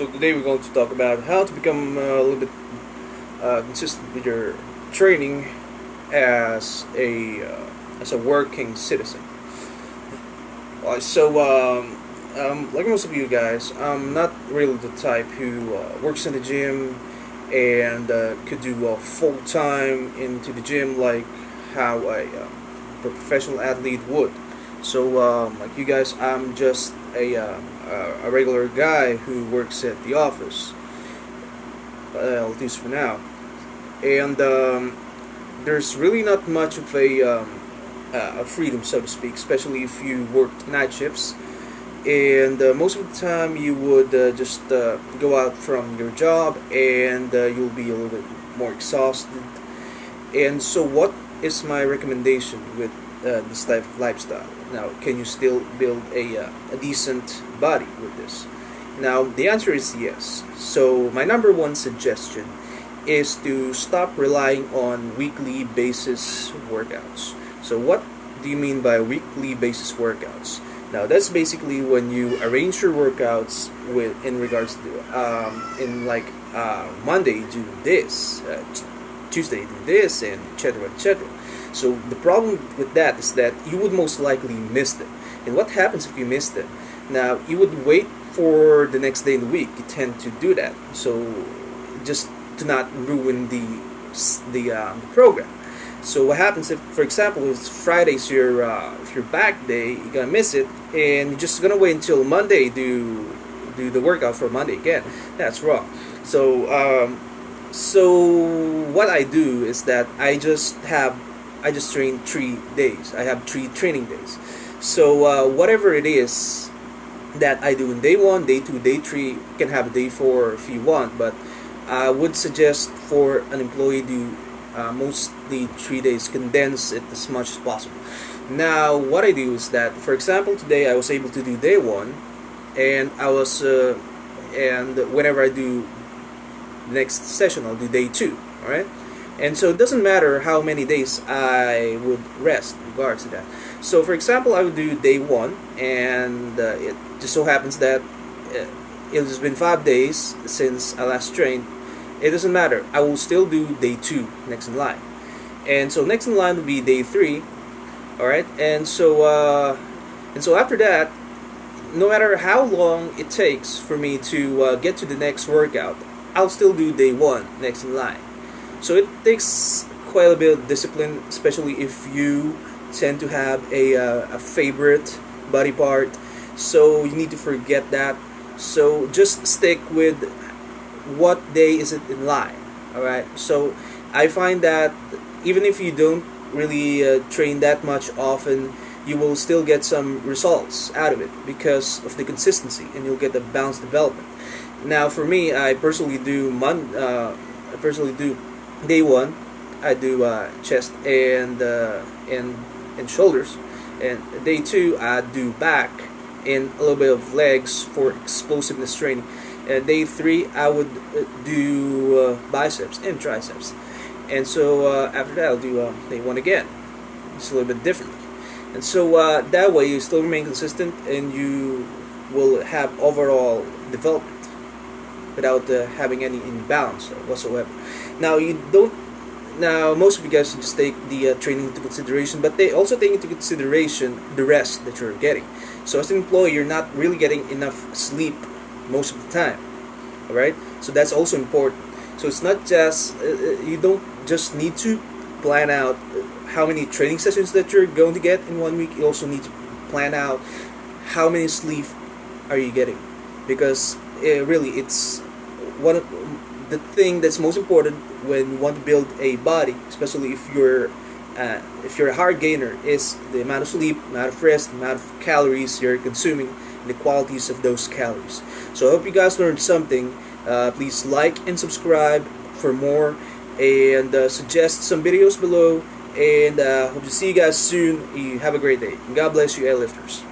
So today we're going to talk about how to become a little bit consistent with your training as a working citizen. Like most of you guys, I'm not really the type who works in the gym and could do full time into the gym like how a professional athlete would. So like you guys, I'm just a regular guy who works at the office, at least for now. And there's really not much of a freedom, so to speak, especially if you work night shifts. And most of the time you would just go out from your job and you'll be a little bit more exhausted. And so what is my recommendation with this type of lifestyle? Now, can you still build a decent body with this? Now, the answer is yes. So my number one suggestion is to stop relying on weekly basis workouts. So what do you mean by weekly basis workouts? Now, that's basically when you arrange your workouts in regards to Monday do this, Tuesday do this, and etc. etc. So the problem with that is that you would most likely miss them. And what happens if you miss them? Now, you would wait for the next day in the week. You tend to do that. So just to not ruin the program. So what happens if, for example, if Friday's your back day, you're gonna miss it, and you're just gonna wait until Monday do the workout for Monday again? That's wrong. So what I do is that I just train 3 days. I have 3 training days. So whatever it is that I do in day 1, day 2, day 3, you can have day 4 if you want, but I would suggest for an employee to mostly 3 days, condense it as much as possible. Now, what I do is that, for example, today I was able to do day 1, and and whenever I do the next session, I'll do day 2. All right. And so it doesn't matter how many days I would rest in regards to that. So for example, I would do day 1, and it just so happens that it has been 5 days since I last trained. It doesn't matter. I will still do day 2 next in line. And so next in line will be day 3. Alright? And so after that, no matter how long it takes for me to get to the next workout, I'll still do day 1 next in line. So it takes quite a bit of discipline, especially if you tend to have a favorite body part. So you need to forget that. So just stick with what day is it in line. Alright? So I find that even if you don't really train that much often, you will still get some results out of it because of the consistency, and you'll get a balanced development. Now for me, I personally do day 1, I do chest and shoulders, and day 2 I do back and a little bit of legs for explosiveness training. And day 3 I would do biceps and triceps, and so after that I'll do day 1 again. It's a little bit differently, and so that way you still remain consistent and you will have overall development without having any imbalance whatsoever. Now most of you guys just take the training into consideration, but they also take into consideration the rest that you're getting. So as an employee, you're not really getting enough sleep most of the time. Alright? So that's also important. So it's not just, you don't just need to plan out how many training sessions that you're going to get in 1 week. You also need to plan out how many sleep are you getting, because really it's one of the thing that's most important when you want to build a body, especially if you're a hard gainer, is the amount of sleep, amount of rest, amount of calories you're consuming, and the qualities of those calories. So I hope you guys learned something. Please like and subscribe for more, and suggest some videos below, and hope to see you guys soon. You have a great day. God bless you, lifters.